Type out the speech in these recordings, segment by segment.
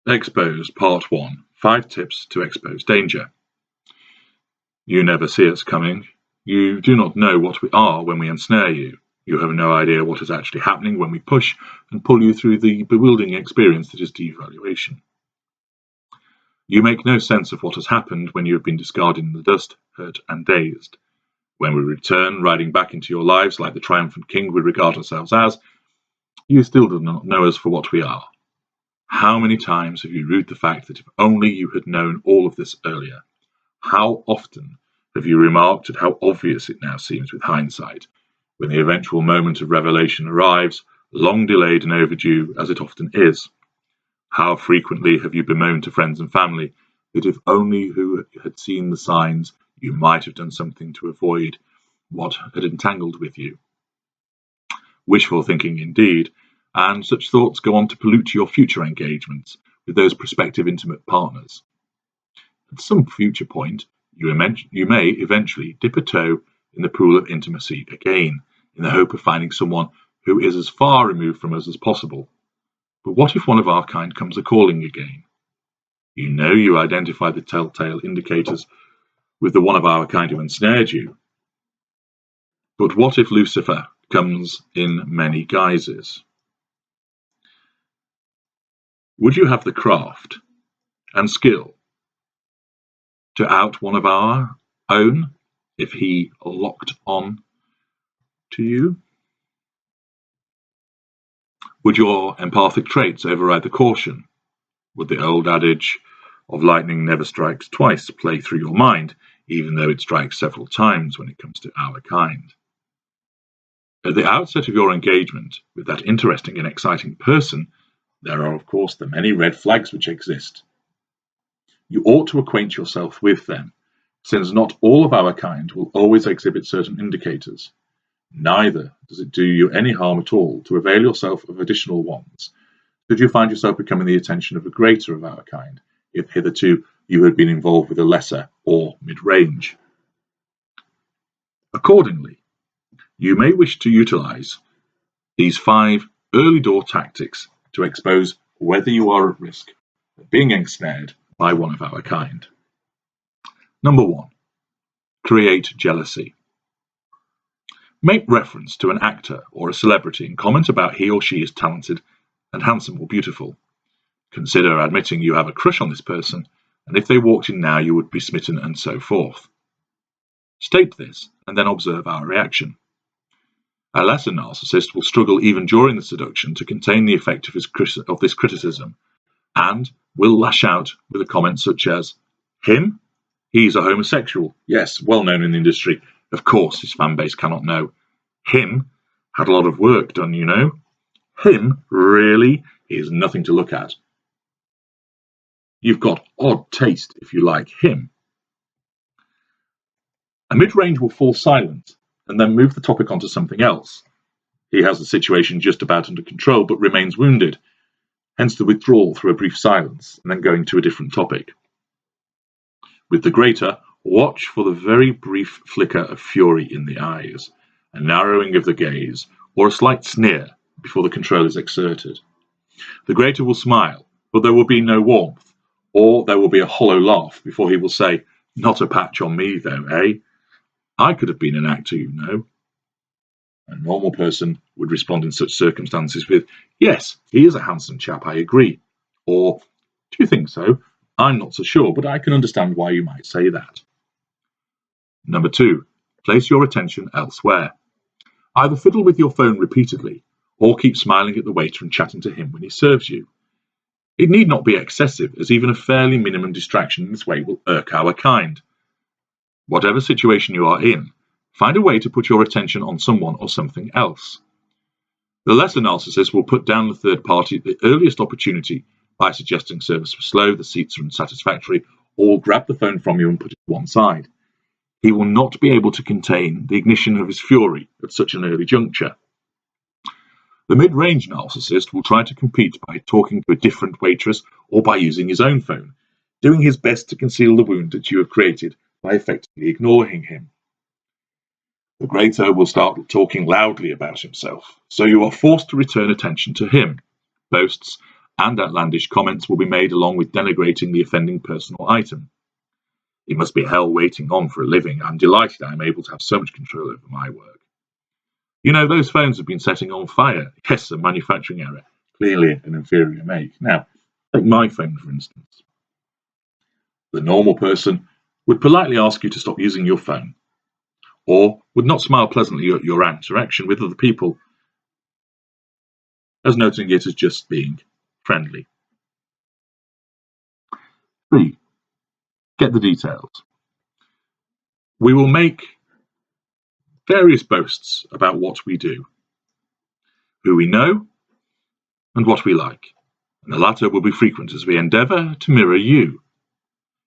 Expose Part 1. 5 Tips to Expose Danger. You never see us coming. You do not know what we are when we ensnare you. You have no idea what is actually happening when we push and pull you through the bewildering experience that is devaluation. You make no sense of what has happened when you have been discarded in the dust, hurt and dazed. When we return, riding back into your lives like the triumphant king we regard ourselves as, you still do not know us for what we are. How many times have you rued the fact that if only you had known all of this earlier? How often have you remarked at how obvious it now seems with hindsight, when the eventual moment of revelation arrives, long delayed and overdue as it often is? How frequently have you bemoaned to friends and family that if only you had seen the signs, you might have done something to avoid what had entangled with you? Wishful thinking indeed, and such thoughts go on to pollute your future engagements with those prospective intimate partners. At some future point, you may eventually dip a toe in the pool of intimacy again, in the hope of finding someone who is as far removed from us as possible. But what if one of our kind comes a-calling again? You know you identify the telltale indicators with the one of our kind who ensnared you. But what if Lucifer comes in many guises? Would you have the craft and skill to out one of our own if he locked on to you? Would your empathic traits override the caution? Would the old adage of lightning never strikes twice play through your mind, even though it strikes several times when it comes to our kind? At the outset of your engagement with that interesting and exciting person, there are, of course, the many red flags which exist. You ought to acquaint yourself with them, since not all of our kind will always exhibit certain indicators. Neither does it do you any harm at all to avail yourself of additional ones, should you find yourself becoming the attention of a greater of our kind, if hitherto you had been involved with a lesser or mid-range. Accordingly, you may wish to utilize these 5 early door tactics to expose whether you are at risk of being ensnared by one of our kind. Number 1. Create jealousy. Make reference to an actor or a celebrity and comment about he or she is talented and handsome or beautiful. Consider admitting you have a crush on this person, and if they walked in now you would be smitten, and so forth. State this, and then observe our reaction. A lesser narcissist will struggle even during the seduction to contain the effect of this criticism, and will lash out with a comment such as, "Him? He's a homosexual. Yes, well known in the industry. Of course his fan base cannot know. Him? Had a lot of work done, you know. Him? Really? He's nothing to look at. You've got odd taste if you like him." A mid-range will fall silent and then move the topic onto something else. He has the situation just about under control but remains wounded, hence the withdrawal through a brief silence and then going to a different topic. With the greater, watch for the very brief flicker of fury in the eyes, a narrowing of the gaze, or a slight sneer before the control is exerted. The greater will smile, but there will be no warmth, or there will be a hollow laugh before he will say, "Not a patch on me though, eh? I could have been an actor, you know." A normal person would respond in such circumstances with, "Yes, he is a handsome chap, I agree." Or, "Do you think so? I'm not so sure, but I can understand why you might say that." Number 2, place your attention elsewhere. Either fiddle with your phone repeatedly, or keep smiling at the waiter and chatting to him when he serves you. It need not be excessive, as even a fairly minimum distraction in this way will irk our kind. Whatever situation you are in, find a way to put your attention on someone or something else. The lesser narcissist will put down the third party at the earliest opportunity by suggesting service was slow, the seats are unsatisfactory, or grab the phone from you and put it to one side. He will not be able to contain the ignition of his fury at such an early juncture. The mid-range narcissist will try to compete by talking to a different waitress or by using his own phone, doing his best to conceal the wound that you have created by effectively ignoring him. The greater will start talking loudly about himself, so you are forced to return attention to him. Boasts, and outlandish comments will be made along with denigrating the offending person or item. It must be hell waiting on for a living. I'm delighted I am able to have so much control over my work. You know, those phones have been setting on fire. Yes, a manufacturing error. Clearly an inferior make. Now, take my phone, for instance. The normal person would politely ask you to stop using your phone, or would not smile pleasantly at your interaction with other people, as noting it as just being friendly. 3. Get the details. We will make various boasts about what we do, who we know, and what we like, and the latter will be frequent as we endeavour to mirror you.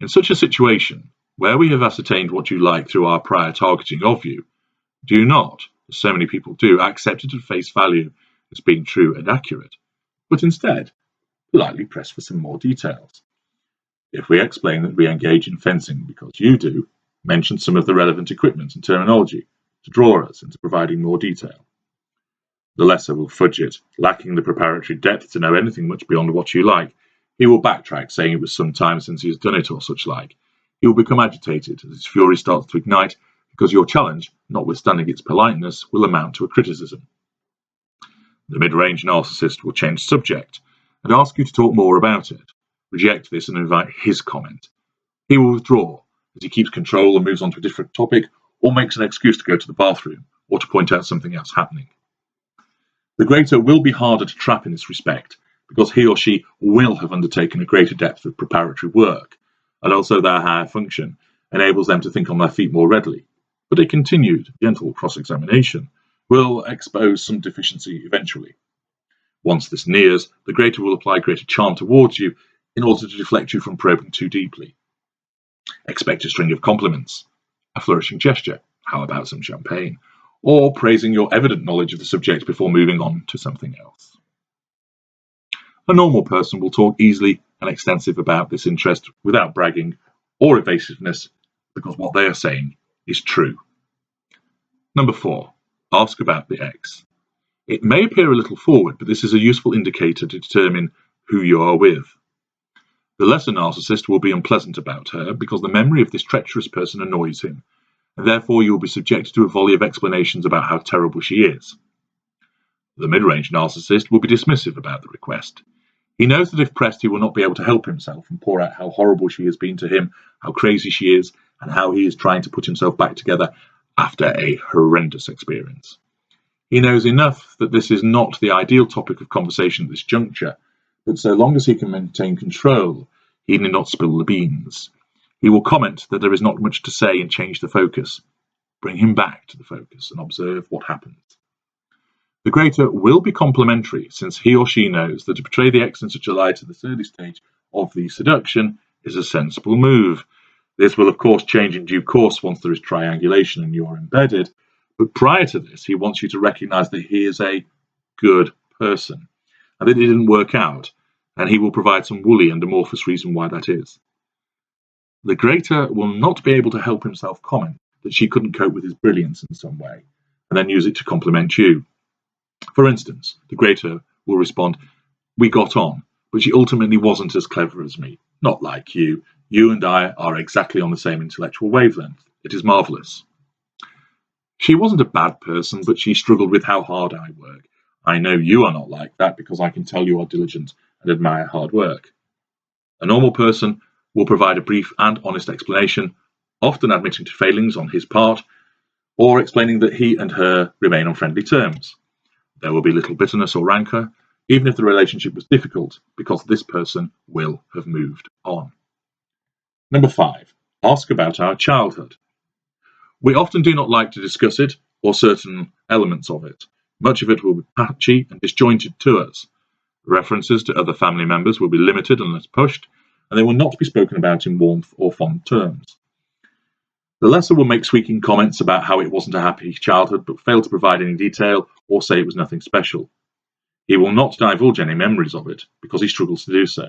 In such a situation, where we have ascertained what you like through our prior targeting of you, do not, as so many people do, accept it at face value as being true and accurate, but instead politely press for some more details. If we explain that we engage in fencing because you do, mention some of the relevant equipment and terminology to draw us into providing more detail. The lesser will fudge it, lacking the preparatory depth to know anything much beyond what you like. He will backtrack, saying it was some time since he has done it or such like. He will become agitated as his fury starts to ignite, because your challenge, notwithstanding its politeness, will amount to a criticism. The mid-range narcissist will change subject and ask you to talk more about it. Reject this and invite his comment. He will withdraw as he keeps control and moves on to a different topic, or makes an excuse to go to the bathroom or to point out something else happening. The greater will be harder to trap in this respect, because he or she will have undertaken a greater depth of preparatory work, and also their higher function enables them to think on their feet more readily. But a continued, gentle cross-examination will expose some deficiency eventually. Once this nears, the greater will apply greater charm towards you in order to deflect you from probing too deeply. Expect a string of compliments, a flourishing gesture, how about some champagne, or praising your evident knowledge of the subject before moving on to something else. A normal person will talk easily and extensive about this interest without bragging or evasiveness, because what they are saying is true. Number 4, ask about the ex. It may appear a little forward, but this is a useful indicator to determine who you are with. The lesser narcissist will be unpleasant about her because the memory of this treacherous person annoys him, and therefore you will be subjected to a volley of explanations about how terrible she is. The mid-range narcissist will be dismissive about the request. He knows that if pressed he will not be able to help himself and pour out how horrible she has been to him, how crazy she is, and how he is trying to put himself back together after a horrendous experience. He knows enough that this is not the ideal topic of conversation at this juncture, but so long as he can maintain control, he need not spill the beans. He will comment that there is not much to say and change the focus. Bring him back to the focus and observe what happens. The greater will be complimentary, since he or she knows that to portray the ex in such a light at this early stage of the seduction is a sensible move. This will of course change in due course once there is triangulation and you are embedded, but prior to this he wants you to recognise that he is a good person, and that it didn't work out, and he will provide some woolly and amorphous reason why that is. The greater will not be able to help himself comment that she couldn't cope with his brilliance in some way, and then use it to compliment you. For instance, the greater will respond, "We got on, but she ultimately wasn't as clever as me. Not like you. You and I are exactly on the same intellectual wavelength. It is marvellous. She wasn't a bad person, but she struggled with how hard I work. I know you are not like that because I can tell you are diligent and admire hard work." A normal person will provide a brief and honest explanation, often admitting to failings on his part, or explaining that he and her remain on friendly terms. There will be little bitterness or rancour, even if the relationship was difficult, because this person will have moved on. Number 5, ask about our childhood. We often do not like to discuss it or certain elements of it. Much of it will be patchy and disjointed to us. References to other family members will be limited unless pushed, and they will not be spoken about in warmth or fond terms. The lesser will make sweeping comments about how it wasn't a happy childhood, but fail to provide any detail or say it was nothing special. He will not divulge any memories of it because he struggles to do so.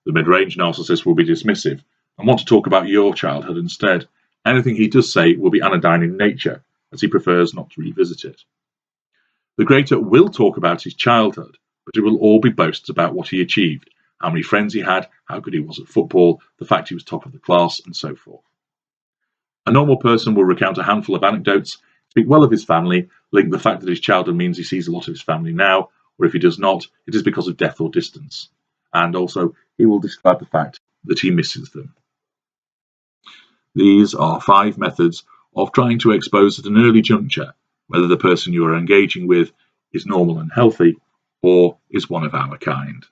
The mid-range narcissist will be dismissive and want to talk about your childhood instead. Anything he does say will be anodyne in nature, as he prefers not to revisit it. The greater will talk about his childhood, but it will all be boasts about what he achieved, how many friends he had, how good he was at football, the fact he was top of the class, and so forth. A normal person will recount a handful of anecdotes, speak well of his family, link the fact that his childhood means he sees a lot of his family now, or if he does not, it is because of death or distance. And also, he will describe the fact that he misses them. These are 5 methods of trying to expose at an early juncture whether the person you are engaging with is normal and healthy, or is one of our kind.